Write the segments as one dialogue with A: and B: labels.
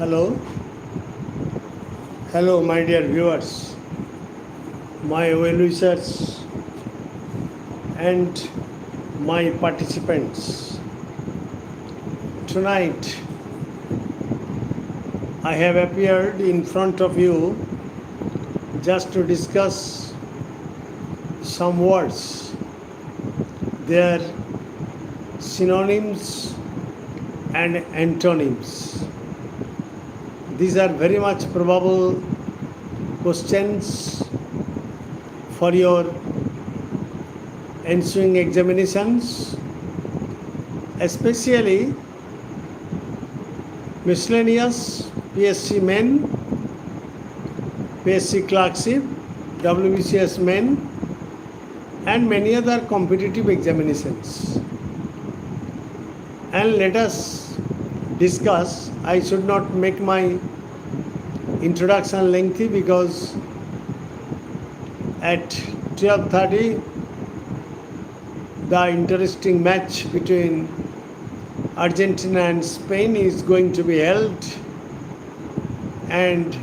A: Hello, hello, my dear viewers, my well wishers, and my participants. Tonight, I have appeared in front of you just to discuss some words, their synonyms and antonyms. These are very much probable questions for your ensuing examinations, especially miscellaneous PSC men, PSC clerkship, WBCS men, and many other competitive examinations. And let us discuss. I should not make my introduction lengthy because at 12:30 the interesting match between Argentina and Spain is going to be held, and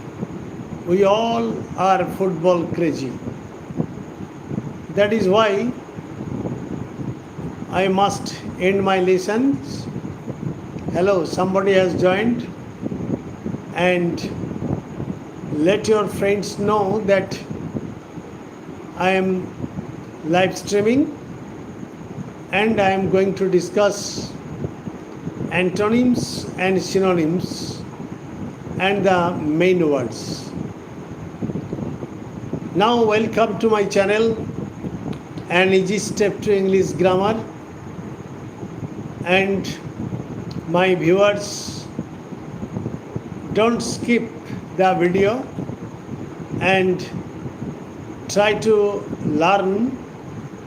A: we all are football crazy. That is why I must end my lessons. Hello, somebody has joined, and let your friends know that I am live streaming and I am going to discuss antonyms and synonyms and the main words. Now welcome to my channel, An Easy Step to English Grammar, and my viewers, don't skip the video and try to learn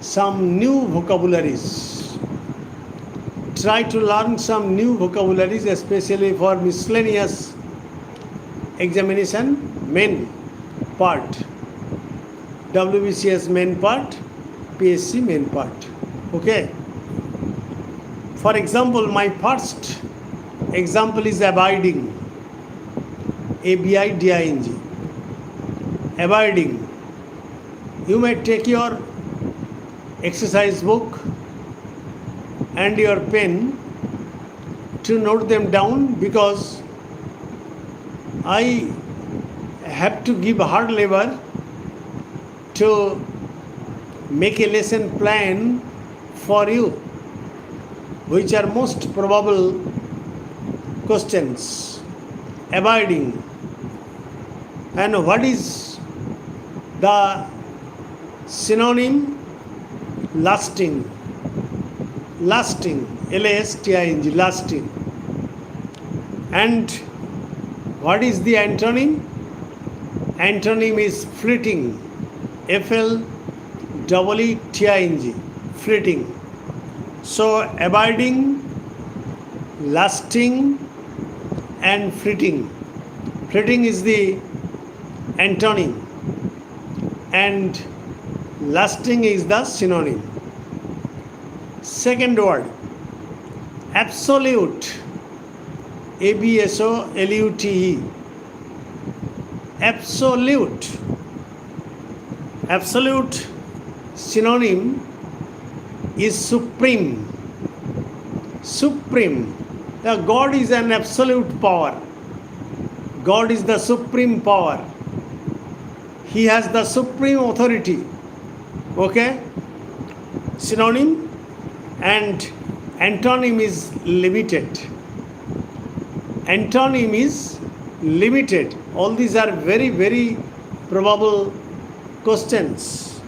A: some new vocabularies. Try to learn some new vocabularies, especially for miscellaneous examination main part, WBCS main part, PSC main part. Okay. For example, my first example is abiding. ABIDING. Abiding. You may take your exercise book and your pen to note them down, because I have to give hard labor to make a lesson plan for you, which are most probable questions. Abiding. And what is the synonym? Lasting. Lasting. LASTING. Lasting. And what is the antonym? Antonym is fleeting. FLEETING. Fleeting. So abiding, lasting, and fleeting. Fleeting is the antonym and lasting is the synonym. Second word, absolute. ABSOLUTE. Absolute. Absolute synonym is supreme. Supreme. Now, God is an absolute power. God is the supreme power. He has the supreme authority. Okay? Synonym. And antonym is limited. Antonym is limited. All these are very, very probable questions.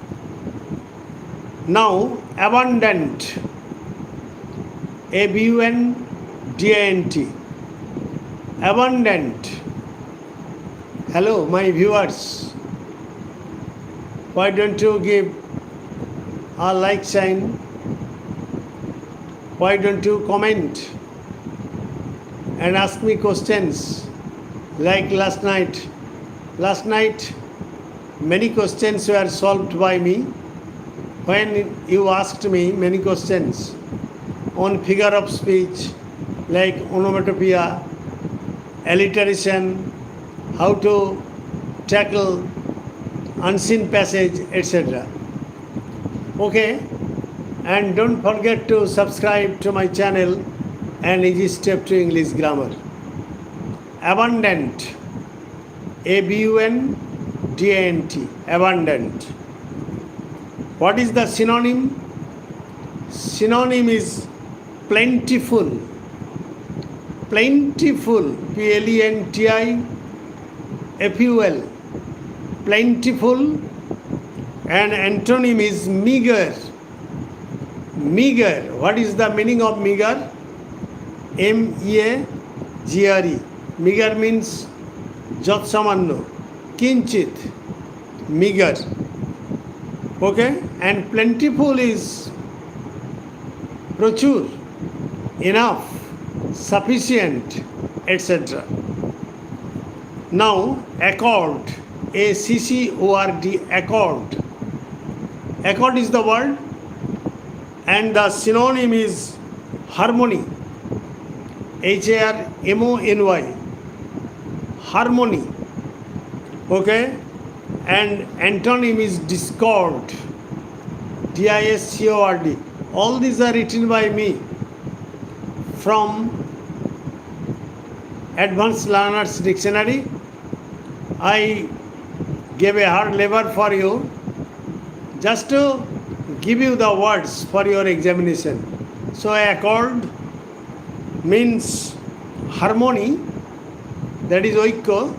A: Now, abundant. ABUNDANT. Abundant. Hello, my viewers. Why don't you give a like sign? Why don't you comment and ask me questions like last night? Last night, many questions were solved by me when you asked me many questions on figure of speech like onomatopoeia, alliteration, how to tackle unseen passage, etc. Okay, and don't forget to subscribe to my channel and Easy Step to English Grammar. Abundant, ABUNDANT, abundant. What is the synonym? Synonym is plentiful, plentiful, PLENTIFUL, plentiful, and antonym is meager. Meager. What is the meaning of meager? MEAGRE. Meager means jot samanno, kinchit, meager. Okay, and plentiful is prochur, enough, sufficient, etc. Now, accord, ACCORD, accord. Accord is the word, and the synonym is harmony, HARMONY, harmony. Okay, and antonym is discord, DISCORD. All these are written by me from Advanced Learners Dictionary. I gave a hard labor for you just to give you the words for your examination. So accord means harmony, that is oikyo,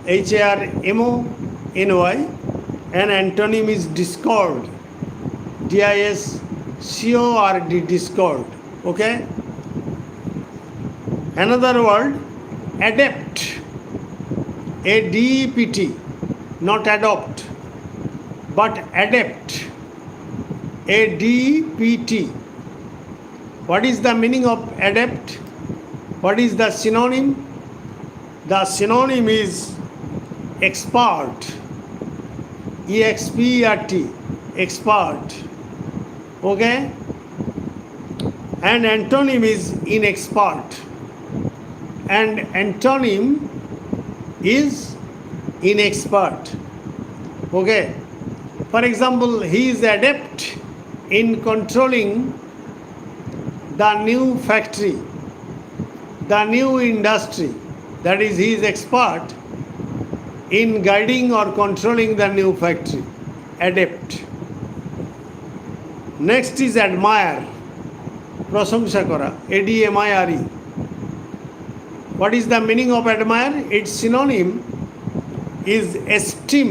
A: HARMONY, and antonym is discord, DISCORD, discord. Okay. Another word, adapt, ADEPT, not adopt, but adapt, ADPT. What is the meaning of adapt? What is the synonym? The synonym is expert, EXPERT, expert. Okay? And antonym is inexpert. And antonym is inexpert. Okay? For example, he is adept in controlling the new factory, the new industry. That is, he is expert in guiding or controlling the new factory. Adept. Next is admire, প্রশংসা করা, ADMIRE. What is the meaning of admire? Its synonym is esteem,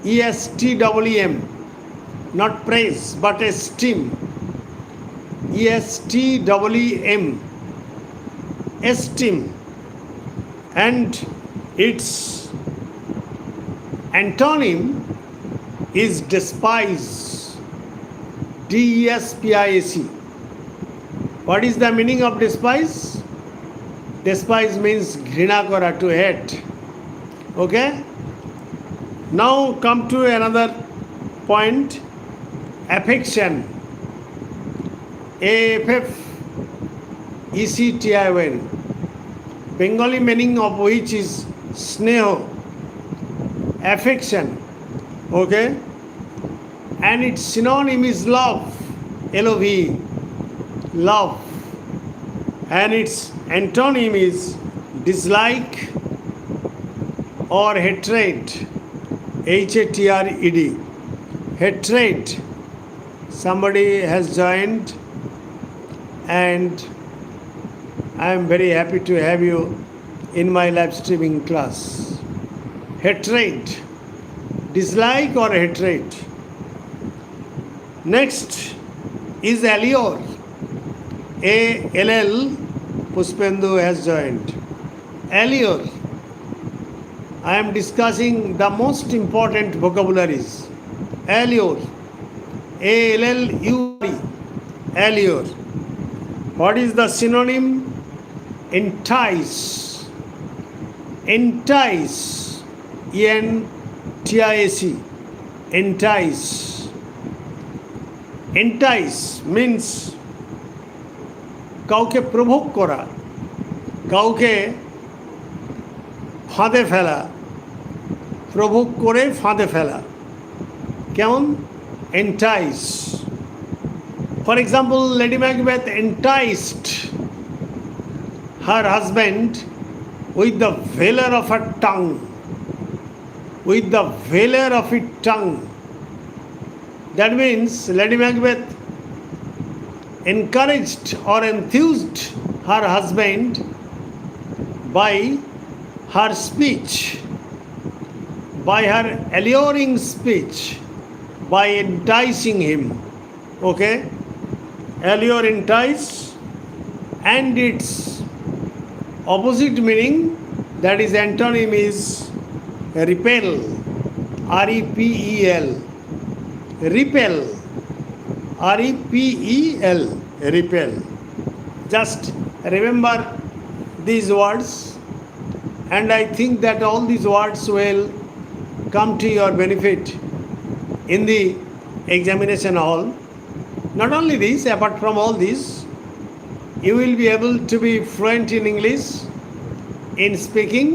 A: ESTEEM, not praise but esteem, ESTEEM, esteem. And its antonym is despise, DESPIACE. What is the meaning of despise? Despise means ঘৃণা করা, to hate. Okay? Now come to another point, affection, AFFECTION, Bengali meaning of which is sneho, affection. Okay? And its synonym is love, LOVE, love. And its antonym is dislike or hatred, HATRED, hatred. Somebody has joined, and I am very happy to have you in my live streaming class. Hatred, dislike or hatred. Next is allure, ALL, Puspendu has joined. Allure. I am discussing the most important vocabularies. Allure, ALLURE, allure. What is the synonym? Entice, entice, ENTICE, entice. Entice means কাউকে প্রভোগ করা, কাউকে ফাঁদে ফেলা, প্রভোগ করে ফাঁদে ফেলা। কেমন? Entice. For example, lady Macbeth enticed her husband with the valor of her tongue. With the valor of her tongue. That means Lady Macbeth encouraged or enthused her husband by her speech, by her alluring speech, by enticing him. Okay? Allure, entice, and its opposite meaning, that is antonym, is repel. R-E-P-E-L. Repel. R-E-P-E-L. Repel. Just remember these words, and I think that all these words will come to your benefit in the examination hall. Not only this, apart from all this, you will be able to be fluent in English, in speaking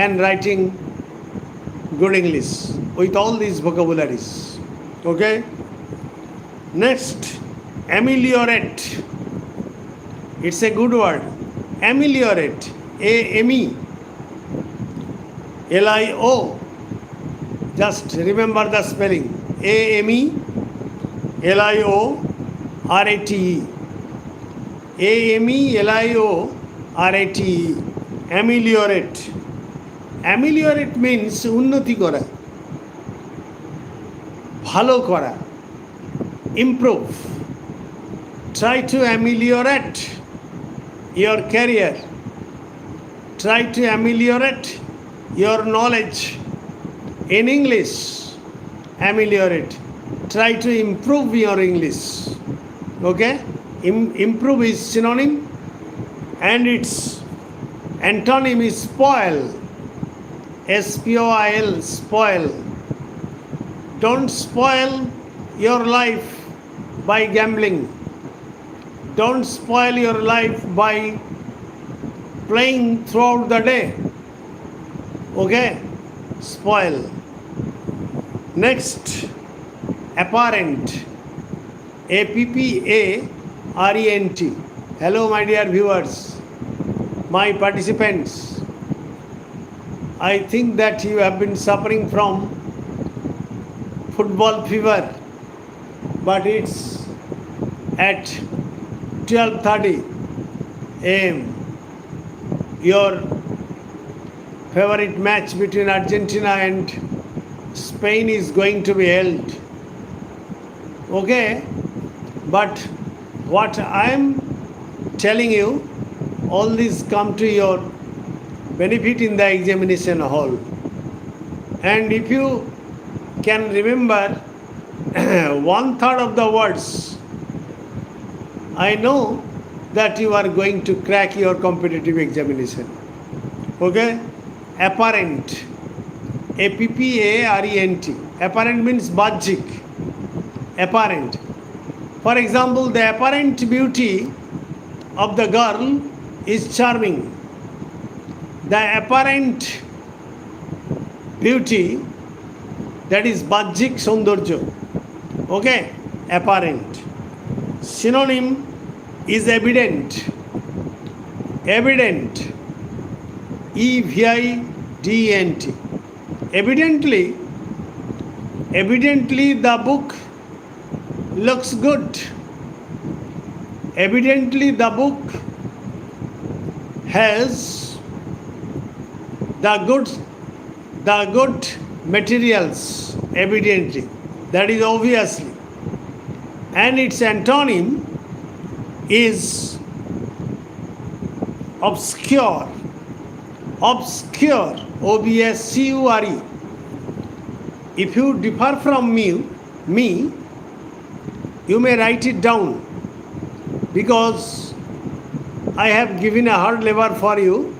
A: and writing good English with all these vocabularies. Okay? Next, ameliorate. It's a good word. Ameliorate. A-M-E-L-I-O. Just remember the spelling. A-M-E-L-I-O-R-A-T-E. A-M-E-L-I-O-R-A-T-E. Ameliorate. Ameliorate means উন্নতি করা, ভালো করা, improve. Try to ameliorate your career. Try to ameliorate your knowledge in English. Ameliorate. Try to improve your English. Okay? Improve is synonym, and its antonym is spoil. S-P-O-I-L, spoil. Don't spoil your life by gambling. Don't spoil your life by playing throughout the day. Okay? Spoil. Next, apparent. A-P-P-A-R-E-N-T. Hello, my dear viewers, my participants. I think that you have been suffering from football fever, but it's at 12:30 a.m. Your favorite match between Argentina and Spain is going to be held. Okay? But what I am telling you, all these come to your benefit in the examination hall. And if you can remember 1/3 of the words, I know that you are going to crack your competitive examination. Okay? Apparent. A-P-P-A-R-E-N-T. Apparent means bajik. Apparent. For example, the apparent beauty of the girl is charming. The apparent beauty, that is bajik saundarjo. Okay? Apparent. Synonym is evident. Evident. E-V-I-D-E-N-T. Evidently the book looks good. Evidently the book has the good materials. Evidently, that is obviously. And its antonym is obscure. Obscure. O-B-S-C-U-R-E. If you differ from me, you may write it down, because I have given a hard labor for you.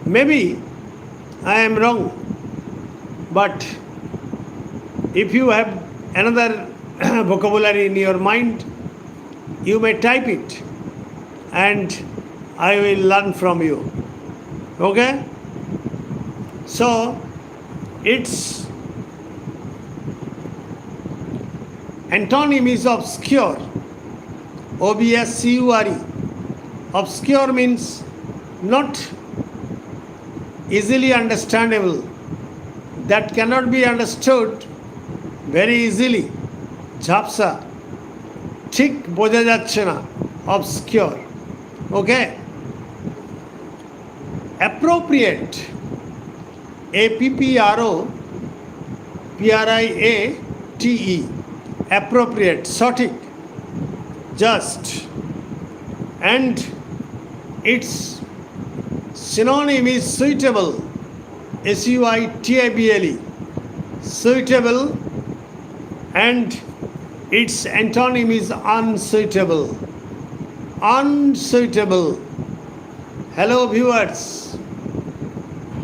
A: Maybe I am wrong, but if you have another vocabulary in your mind, you may type it, and I will learn from you. Okay? So, its antonym is obscure. obscure. Obscure means not easily understandable, that cannot be understood very easily. ঝাপসা, ঠিক বোঝা যাচ্ছে না, obscure. Okay? Appropriate, appropriate, appropriate, সঠিক, just, and its synonym is suitable, suitable, suitable, and its antonym is unsuitable, unsuitable. Hello viewers,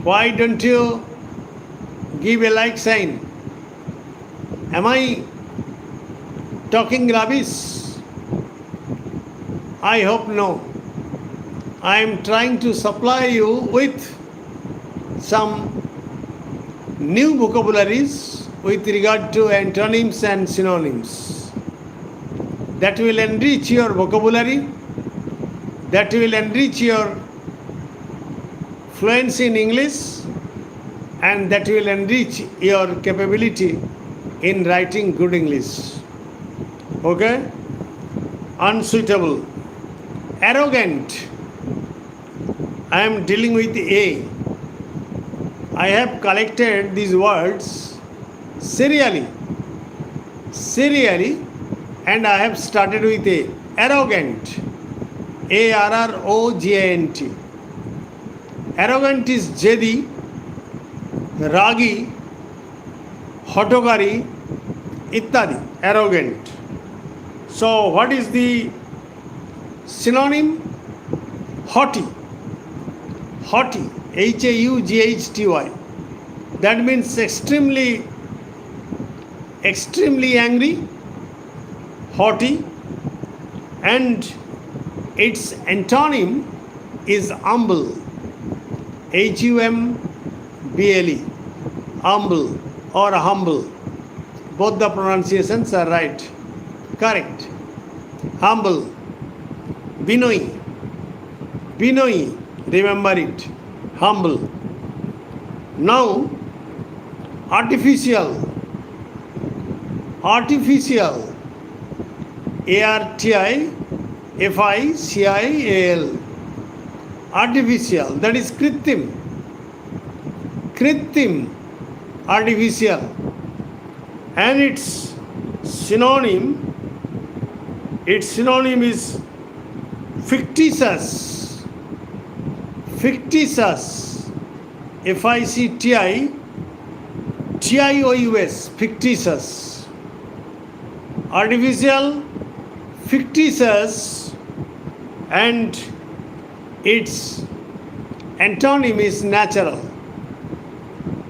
A: why don't you give a like sign? Am I talking rubbish? I hope no. I am trying to supply you with some new vocabularies with regard to antonyms and synonyms that will enrich your vocabulary, that will enrich your fluency in English, and that will enrich your capability in writing good English. Okay? Unsuitable. Arrogant. I am dealing with A. I have collected these words serially, and I have started with A. Arrogant. Arrogant. Arrogant is jedi, ragi, hotogari, ittadi. Arrogant. So what is the synonym? Haughty. Haughty. Haughty. That means extremely angry, haughty, and its antonym is humble. humble, humble or humble. Both the pronunciations are right. Correct. Humble. Binoy. Binoy. Remember it. Humble. Now, artificial. Artificial. Artificial. Artificial. That is kritim. Kritim. Artificial. And its synonym is fictitious. Fictitious. Fictitious. Fictitious. Artificial, fictitious, and its antonym is natural.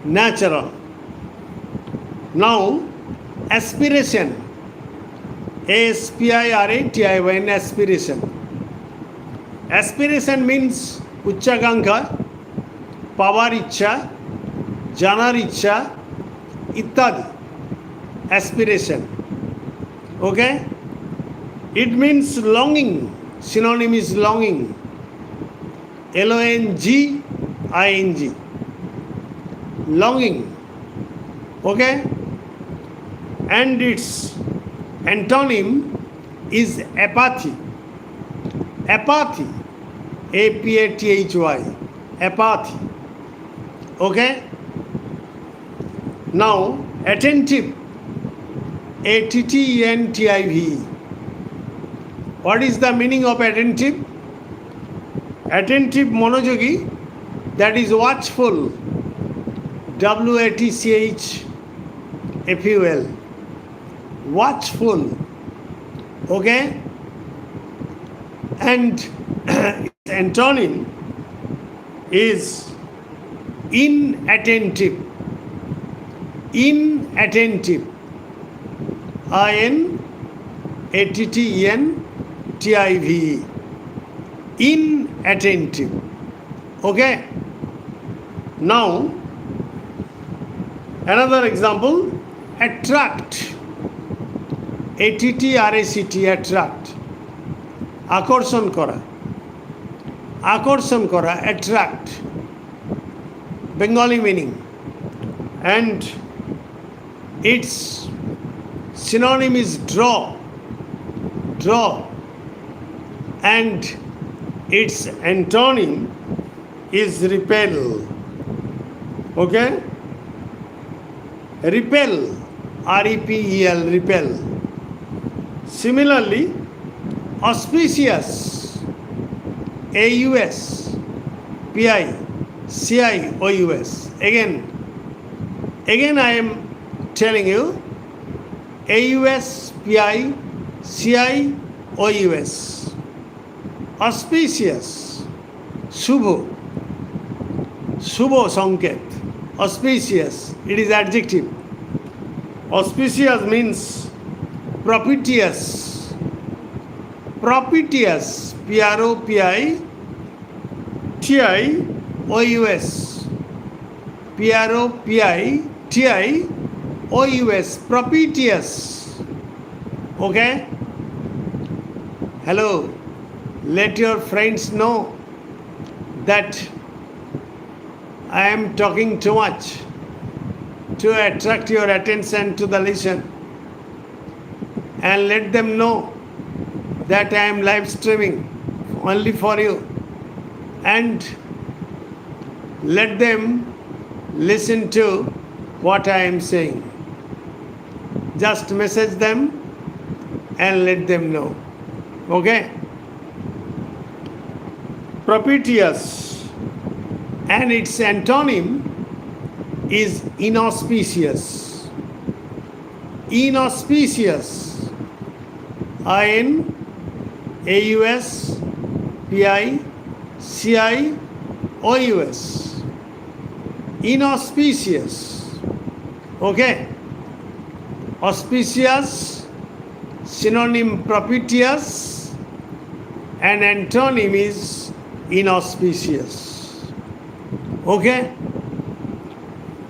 A: Natural. Now, aspiration. aspiration. Aspiration. Aspiration means উচ্চাকাঙ্ক্ষা, পাওয়ার ইচ্ছা, জানার ইচ্ছা ইত্যাদি. Aspiration. Okay? It means longing. Synonym is longing. Longing. Longing. Okay? And its antonym is apathy. Apathy. Apathy. Apathy. Okay? Now, attentive. attentive. What is the meaning of attentive? Attentive monojogi, that is watchful. watchful. Watchful. Okay? And its antonym is inattentive. Inattentive. inattentive. attentive. Okay? Now, another example, attract. ATTRACT, attract. আকর্ষণ করা, আকর্ষণ করা, attract, Bengali meaning. And its synonym is draw, draw. And its antonym is repel. Okay? Repel, REPEL, repel. Similarly, auspicious, AUS, PI, CI, OUS. Again I am telling you, AUS, PI, CI, OUS. Auspicious, Shubho, Shubho Sanket. Auspicious, it is adjective. Auspicious means propitious, propitious, PROPITIOUS, PROPITIOUS, propitious. Okay? Hello, let your friends know that I am talking too much to attract your attention to the lesson, and let them know that I am live streaming only for you, and let them listen to what I am saying. Just message them and let them know. Okay? Propitious, and its antonym is inauspicious. Inauspicious, INAUS, PI, CI, OUS. Inauspicious. Okay? Auspicious, synonym propitious, and antonym is inauspicious. Okay?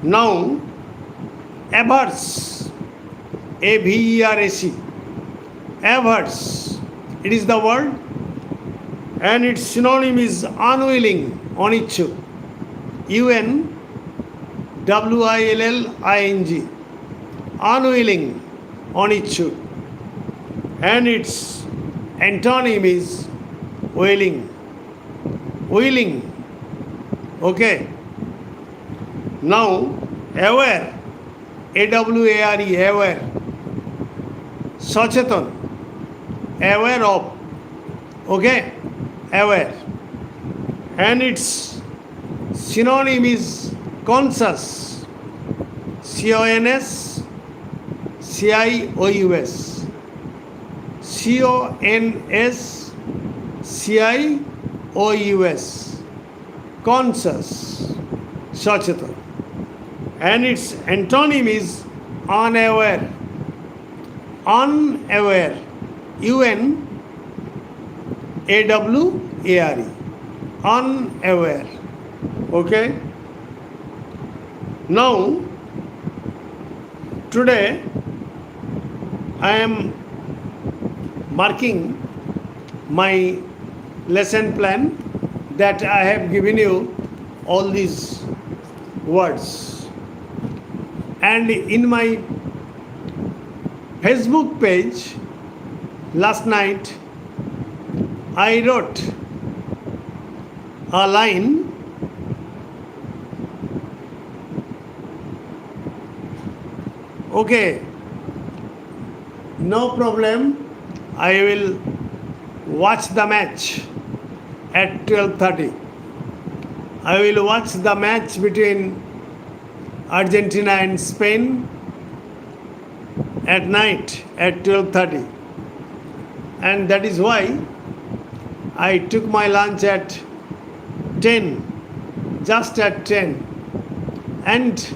A: Now, averse, AVERAC, averse, it is the word, and its synonym is unwilling, onichchuk, UNWILLING, unwilling, onichchuk, and its antonym is willing, willing. Okay? Now, aware, AWARE, aware, সচেতন, aware of. Okay? Aware. And its synonym is conscious, CONS, CIOUS, CONS, CIOUS, conscious, সচেতন. And its antonym is unaware, unaware, UNAWARE, unaware. Okay? Now, today I am marking my lesson plan that I have given you all these words. And in my Facebook page, last night, I wrote a line, okay, no problem, I will watch the match at 12:30. I will watch the match between Argentina and Spain at night at 12:30. And that is why I took my lunch at 10, just at 10. And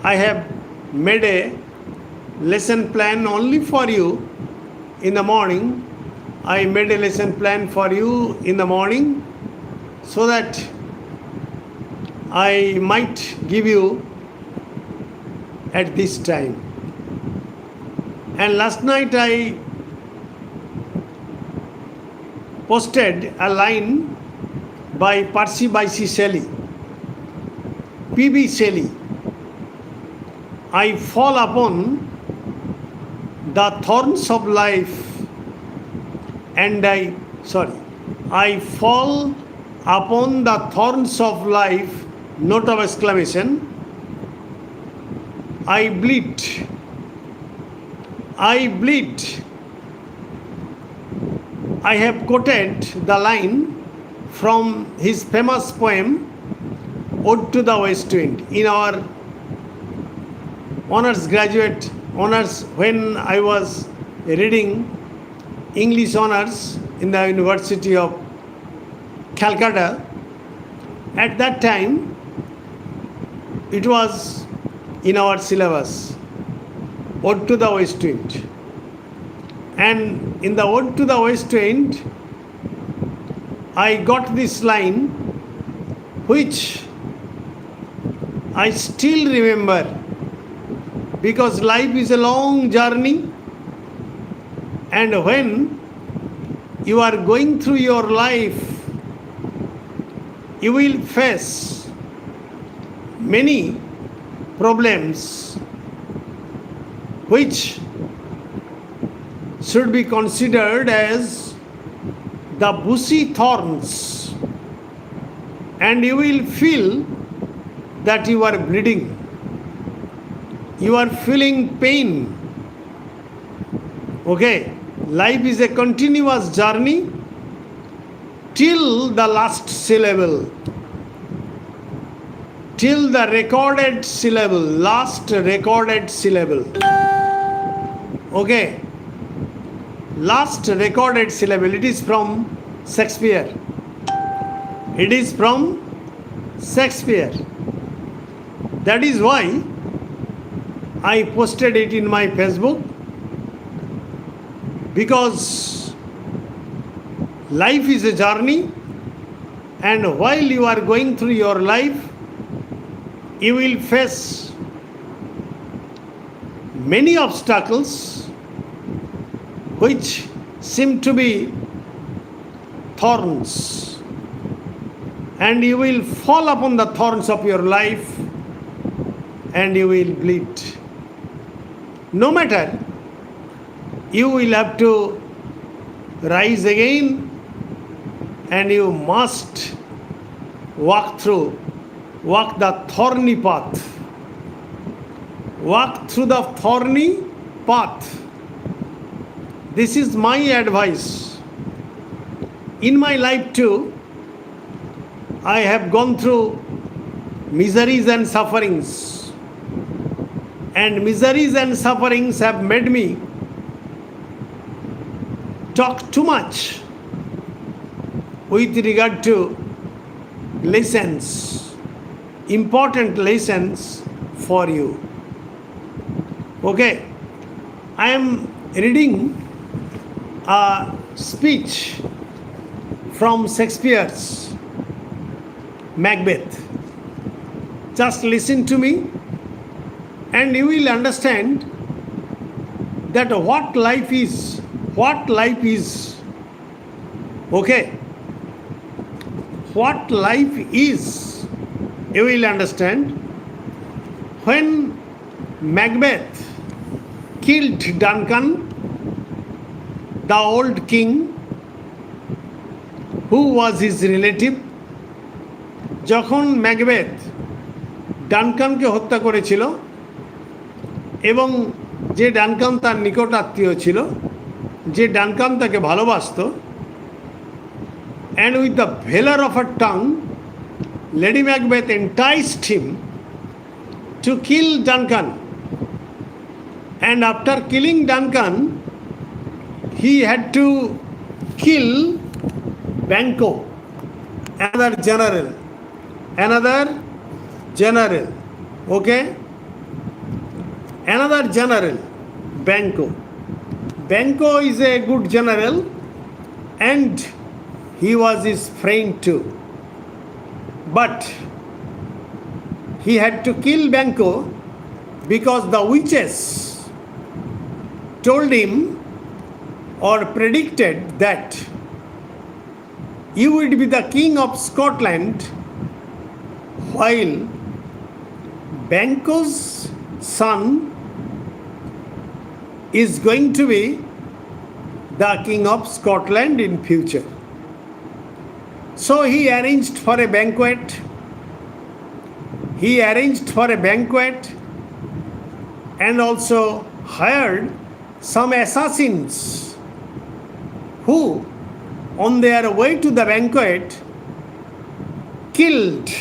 A: I have made a lesson plan only for you in the morning. I made a lesson plan for you in the morning so that I might give you at this time. And last night I posted a line by Percy Bysshe Shelley, P.B. Shelley. I fall upon the thorns of life and I fall upon the thorns of life, note of exclamation, I bleed. I have quoted the line from his famous poem Ode to the West Wind in our honors when I was reading English honors in the University of Calcutta. At that time it was in our syllabus, Ode to the West Wind. And in the Ode to the West Wind, I got this line which I still remember, because life is a long journey, and when you are going through your life, you will face many problems which should be considered as the bushy thorns, and you will feel that you are bleeding, you are feeling pain. Okay, life is a continuous journey till the last syllable, till the recorded syllable, last recorded syllable. Okay, last recorded syllable. It is from Shakespeare. It is from Shakespeare. That is why I posted it in my Facebook, because life is a journey, and while you are going through your life, you will face many obstacles which seem to be thorns, and you will fall upon the thorns of your life and you will bleed. No matter, you will have to rise again, and you must walk the thorny path. Walk through the thorny path. This is my advice. In my life too, I have gone through miseries and sufferings. And miseries and sufferings have made me talk too much with regard to lessons, important lessons for you. Okay, I am reading a speech from Shakespeare's Macbeth. Just listen to me and you will understand that what life is. Okay, what life is, you will understand. When Macbeth killed Duncan, the old king, who was his relative, যখন Macbeth ডানকানকে হত্যা করেছিল এবং যে Duncan তার নিকট আত্মীয় ছিল, যে ডানকান তাকে ভালোবাসত, and with the valor of her tongue, Lady Macbeth enticed him to kill Duncan. And after killing Duncan, he had to kill Banquo, another general, okay? Another general, Banquo is a good general, and he was his friend too. But he had to kill Banco because the witches told him or predicted that you would be the king of Scotland while Banco's son is going to be the king of Scotland in future. So he arranged for a banquet. And also hired some assassins who, on their way to the banquet, killed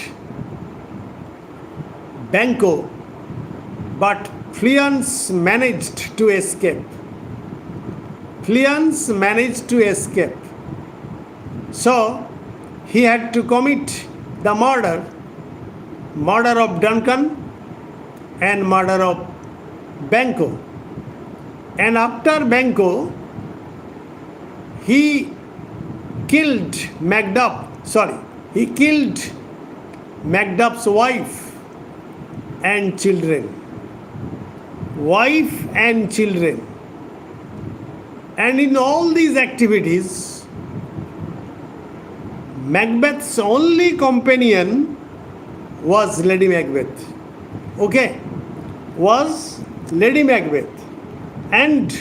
A: Banco, but Fluence managed to escape. So he had to commit the murder of Duncan and murder of Banco. And after Banco, he killed Macduff's wife and children. And in all these activities, Macbeth's only companion was Lady Macbeth. Okay? Was Lady Macbeth. And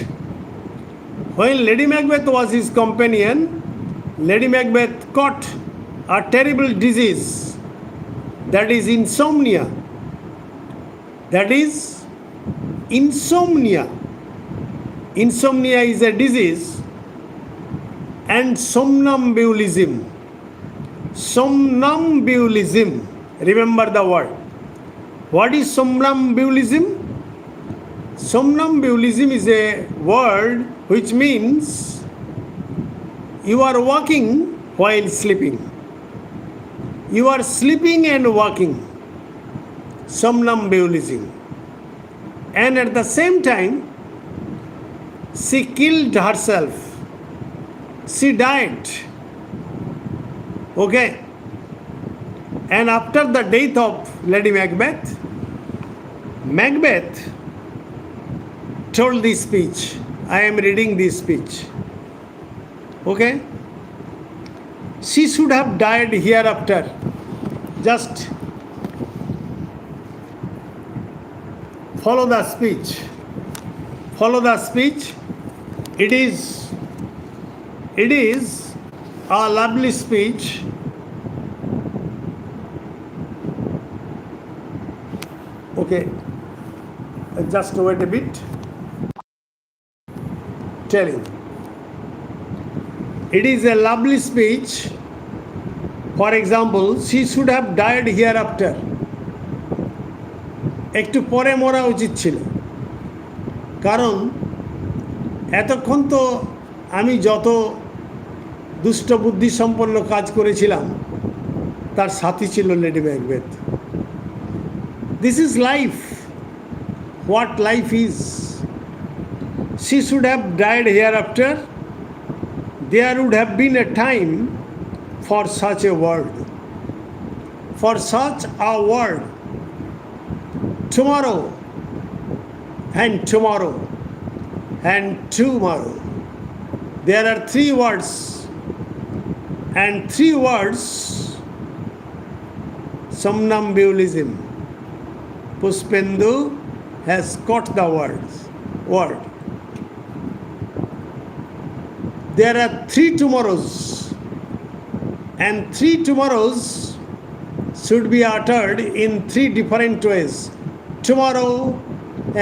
A: when Lady Macbeth was his companion, Lady Macbeth caught a terrible disease, that is insomnia. Insomnia is a disease, and somnambulism. Remember the word. What is somnambulism? Somnambulism is a word which means you are walking while sleeping. You are sleeping and walking. Somnambulism. And at the same time, she killed herself. She died. Okay? And after the death of Lady Macbeth, Macbeth told this speech. I am reading this speech. Okay? She should have died hereafter. Just follow the speech. It is a lovely speech. Okay, just wait a bit. Telling. It is a lovely speech. For example, she should have died hereafter. একটু পরে মরা উচিত ছিল, কারণ এতক্ষণ তো আমি যত দুষ্ট বুদ্ধি সম্পন্ন কাজ করেছিলাম তার সাথী ছিল lady Macbeth. This is life. What life is. She should have died hereafter. There would have been a time for such a word. Tomorrow and tomorrow and tomorrow. There are three words, and three words. Somnambulism. Puspendu has caught the word. There are three tomorrows, and three tomorrows should be uttered in three different ways. Tomorrow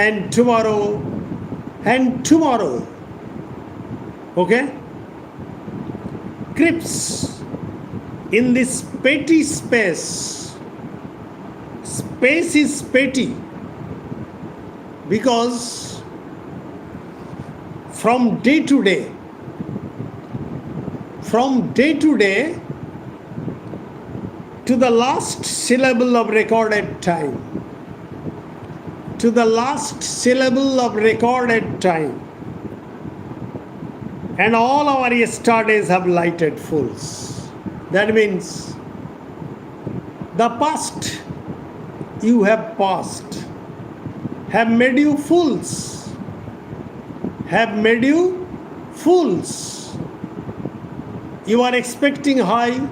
A: and tomorrow and tomorrow. Okay? Crips in this petty space. Space is petty because from day to day, to the last syllable of recorded time, and all our yesterdays have lighted fools. That means the past you have passed have made you fools, have made you fools. You are expecting high,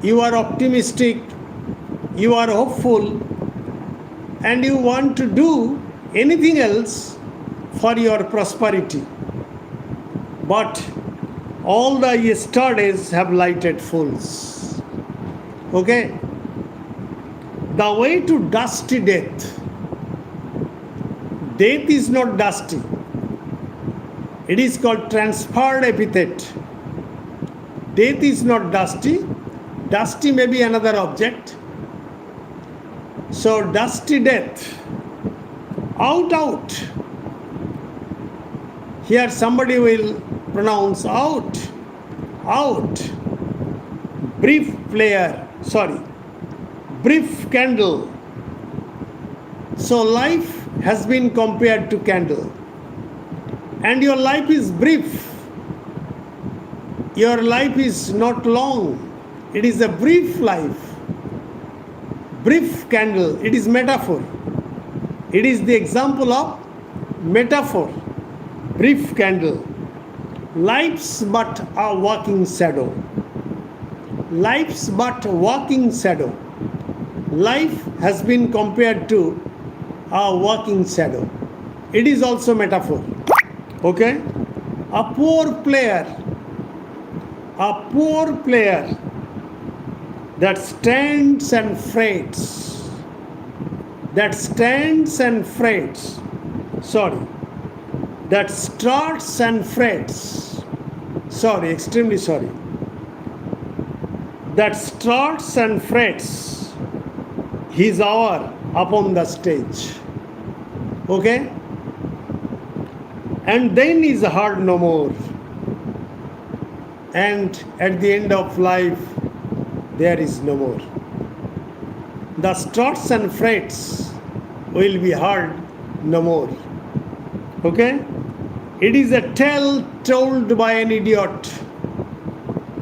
A: you are optimistic, you are hopeful, and you want to do anything else for your prosperity. But all the yesterdays have lighted fools. Okay? The way to dusty death. Death is not dusty. It is called transferred epithet. Death is not dusty. Dusty may be another object. So dusty death. Out, out. Here somebody will pronounce out, out. Brief candle. So life has been compared to candle. And your life is brief. Your life is not long. It is a brief life. Brief candle. It is metaphor. It is the example of metaphor. Brief candle. Life's but a walking shadow. Life's but a walking shadow. Life has been compared to a walking shadow. It is also metaphor. Okay? A poor player that stands and frets. That struts and frets. Extremely sorry. That struts and frets his hour upon the stage. Okay? And then is heard no more. And at the end of life, there is no more. The struts and frets will be heard no more. Okay? It is a tale told by an idiot.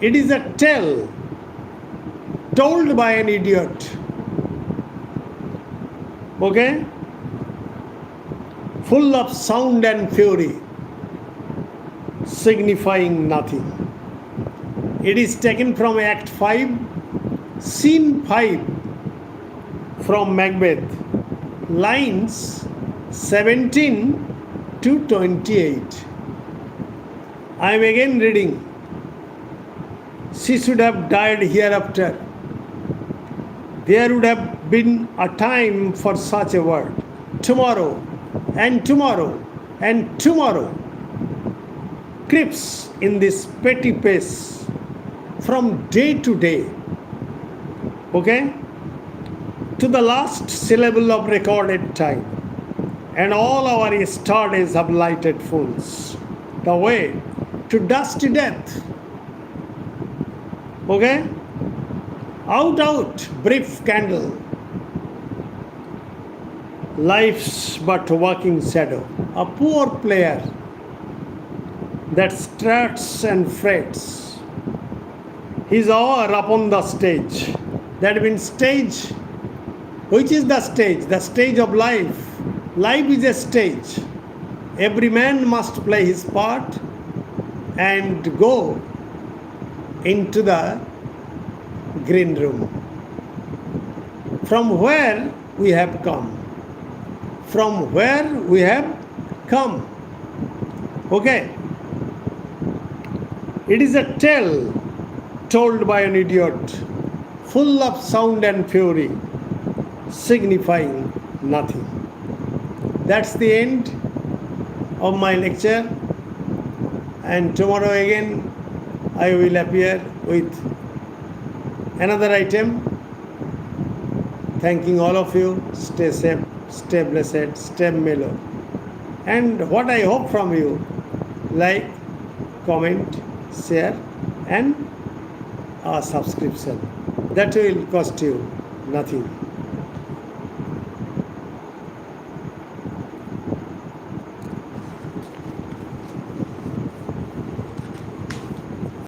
A: It is a tale told by an idiot. Okay? Full of sound and fury, signifying nothing. It is taken from Act 5, Scene 5 from Macbeth, lines 17 to 28. I am again reading. She should have died hereafter. There would have been a time for such a word. Tomorrow, and tomorrow, and tomorrow creeps in this petty pace from day to day. Okay? To the last syllable of recorded time. And all our yesterdays have lighted fools. The way to dusty death. Okay? Out, out, brief candle. Life's but a walking shadow. A poor player that struts and frets his hour upon the stage. That means stage. Which is the stage? The stage of life. Life is a stage. Every man must play his part and go into the green room. From where we have come. From where we have come. Okay? It is a tale told by an idiot, full of sound and fury, signifying nothing. That's the end of my lecture, and tomorrow again I will appear with another item. Thanking all of you. Stay safe, stay blessed, stay mellow. And what I hope from you, like, comment, share, and a subscription. That will cost you nothing.